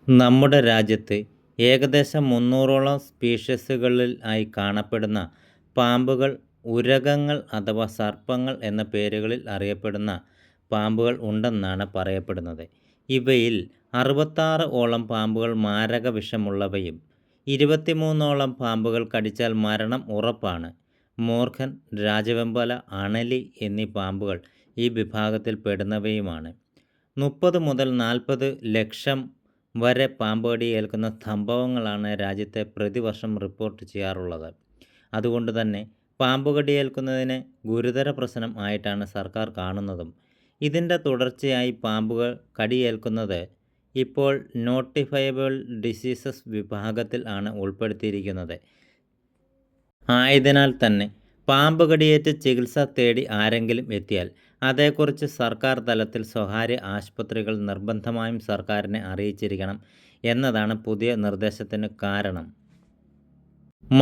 നമ്മുടെ രാജ്യത്ത് ഏകദേശം 300ഓളം സ്പീഷീസുകളിൽ ആയി കാണപ്പെടുന്ന പാമ്പുകൾ ഉരഗങ്ങൾ അഥവാ സർപ്പങ്ങൾ എന്ന പേരുകളിൽ അറിയപ്പെടുന്ന പാമ്പുകൾ ഉണ്ടെന്നാണ് പറയപ്പെടുന്നത്. ഇവയിൽ 66 ഓളം പാമ്പുകൾ മാരക വിഷമുള്ളവയും 23ഓളം പാമ്പുകൾ കടിച്ചാൽ മരണം ഉറപ്പാണ്. മൂർഖൻ, രാജവെമ്പാല, അണലി എന്നീ പാമ്പുകൾ ഈ വിഭാഗത്തിൽ പെടുന്നവയുമാണ്. 30 മുതൽ 40 ലക്ഷം വരെ പാമ്പ് കടിയേൽക്കുന്ന സംഭവങ്ങളാണ് രാജ്യത്തെ പ്രതിവർഷം റിപ്പോർട്ട് ചെയ്യാറുള്ളത്. അതുകൊണ്ട് തന്നെ പാമ്പ് കടിയേൽക്കുന്നതിനെ ഗുരുതര പ്രശ്നം ആയിട്ടാണ് സർക്കാർ കാണുന്നതും. ഇതിൻ്റെ തുടർച്ചയായി പാമ്പുകൾ കടിയേൽക്കുന്നത് ഇപ്പോൾ നോട്ടിഫയബിൾ ഡിസീസസ് വിഭാഗത്തിൽ ആണ് ഉൾപ്പെടുത്തിയിരിക്കുന്നത്. ആയതിനാൽ തന്നെ പാമ്പ് കടിയേറ്റ് ചികിത്സ തേടി ആരെങ്കിലും എത്തിയാൽ അതേക്കുറിച്ച് സർക്കാർ തലത്തിൽ സ്വകാര്യ ആശുപത്രികൾ നിർബന്ധമായും സർക്കാരിനെ അറിയിച്ചിരിക്കണം എന്നതാണ് പുതിയ നിർദ്ദേശത്തിന് കാരണം.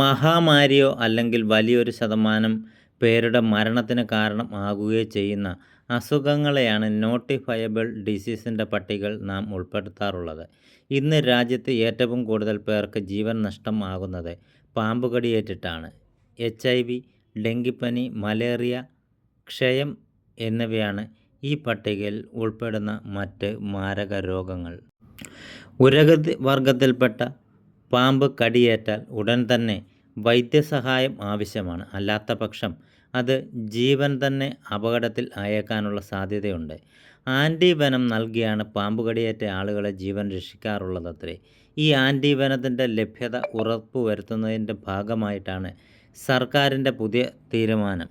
മഹാമാരിയോ അല്ലെങ്കിൽ വലിയൊരു ശതമാനം പേരുടെ മരണത്തിന് കാരണം ആകുകയോ ചെയ്യുന്ന അസുഖങ്ങളെയാണ് നോട്ടിഫയബിൾ ഡിസീസിൻ്റെ പട്ടികയിൽ നാം ഉൾപ്പെടുത്താറുള്ളത്. ഇന്ന് രാജ്യത്ത് ഏറ്റവും കൂടുതൽ പേർക്ക് ജീവൻ നഷ്ടം ആകുന്നത് പാമ്പ് കടിയേറ്റിട്ടാണ്. HIV, ഡെങ്കിപ്പനി, മലേറിയ, ക്ഷയം എന്നിവയാണ് ഈ പട്ടികയിൽ ഉൾപ്പെടുന്ന മറ്റ് മാരക രോഗങ്ങൾ. ഉരഗവർഗത്തിൽപ്പെട്ട പാമ്പ് കടിയേറ്റാൽ ഉടൻ തന്നെ വൈദ്യസഹായം ആവശ്യമാണ്. അല്ലാത്തപക്ഷം അത് ജീവൻ തന്നെ അപകടത്തിൽ അയക്കാനുള്ള സാധ്യതയുണ്ട്. ആൻറ്റിവെനം നൽകിയാണ് പാമ്പ് കടിയേറ്റ ആളുകളെ ജീവൻ രക്ഷിക്കാറുള്ളതത്രേ. ഈ ആൻറ്റിവെനത്തിൻ്റെ ലഭ്യത ഉറപ്പുവരുത്തുന്നതിൻ്റെ ഭാഗമായിട്ടാണ് സർക്കാരിൻ്റെ പുതിയ തീരുമാനം.